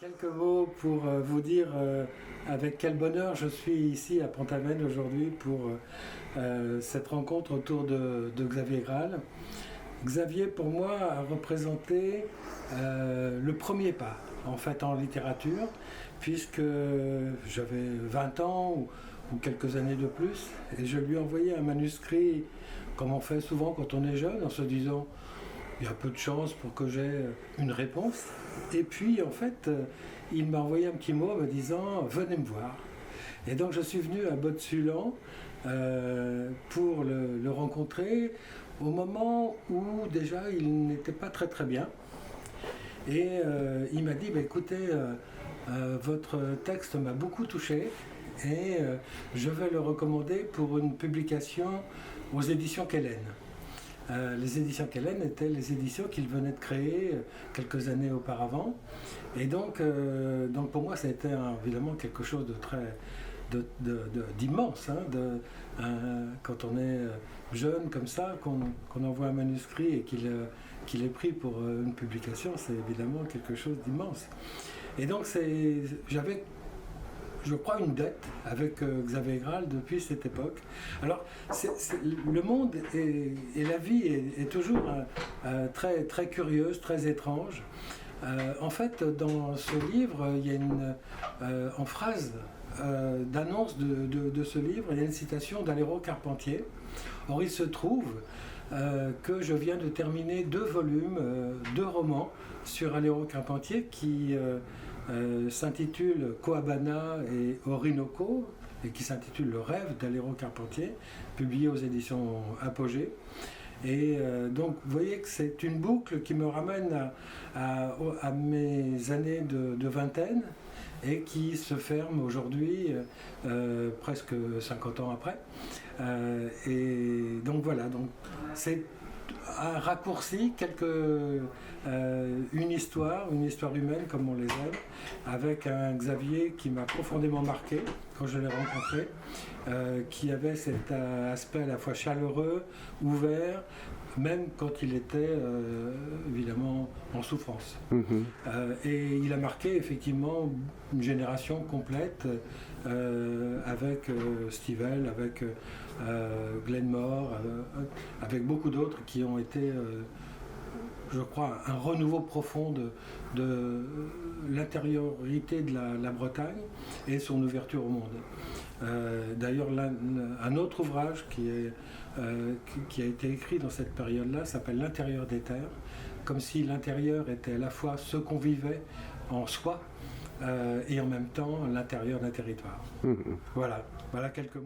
Quelques mots pour vous dire avec quel bonheur je suis ici à Pont-Aven aujourd'hui pour cette rencontre autour de Xavier Graal. Xavier, pour moi, a représenté le premier pas en fait en littérature, puisque j'avais 20 ans ou quelques années de plus, et je lui ai envoyé un manuscrit, comme on fait souvent quand on est jeune, en se disant il y a peu de chances pour que j'aie une réponse. Et puis, en fait, il m'a envoyé un petit mot me disant « Venez me voir ». Et donc, je suis venu à Botsulan pour le rencontrer au moment où, déjà, il n'était pas très très bien. Et il m'a dit bah, « Écoutez, votre texte m'a beaucoup touché et je vais le recommander pour une publication aux éditions Kellen ». Les éditions Kellen étaient les éditions qu'il venait de créer quelques années auparavant. Et donc pour moi, ça a été évidemment quelque chose de très d'immense. Quand on est jeune comme ça, qu'on envoie un manuscrit et qu'il est pris pour une publication, c'est évidemment quelque chose d'immense. Et donc j'avais, je crois, une dette avec Xavier Graal depuis cette époque. Alors, le monde et la vie est toujours très, très curieuse, très étrange. En fait, dans ce livre, il y a en phrase d'annonce de ce livre, il y a une citation d'Aléro Carpentier. Or, il se trouve que je viens de terminer 2 volumes, 2 romans sur Aléro Carpentier qui s'intitule Coabana et Orinoco et qui s'intitule Le rêve d'Aléro Carpentier, publié aux éditions Apogée. Et donc vous voyez que c'est une boucle qui me ramène à mes années de vingtaine et qui se ferme aujourd'hui, presque 50 ans après. Et donc voilà, donc c'est un raccourci, une histoire humaine comme on les aime, avec un Xavier qui m'a profondément marqué quand je l'ai rencontré, qui avait cet aspect à la fois chaleureux, ouvert, même quand il était évidemment en souffrance. Et il a marqué effectivement une génération complète avec Stivell, avec Glenmore, avec beaucoup d'autres qui ont été, je crois, un renouveau profond de l'intériorité de la Bretagne et son ouverture au monde. D'ailleurs, un autre ouvrage qui a été écrit dans cette période-là s'appelle L'intérieur des terres, comme si l'intérieur était à la fois ce qu'on vivait en soi et en même temps l'intérieur d'un territoire. Voilà quelques mots.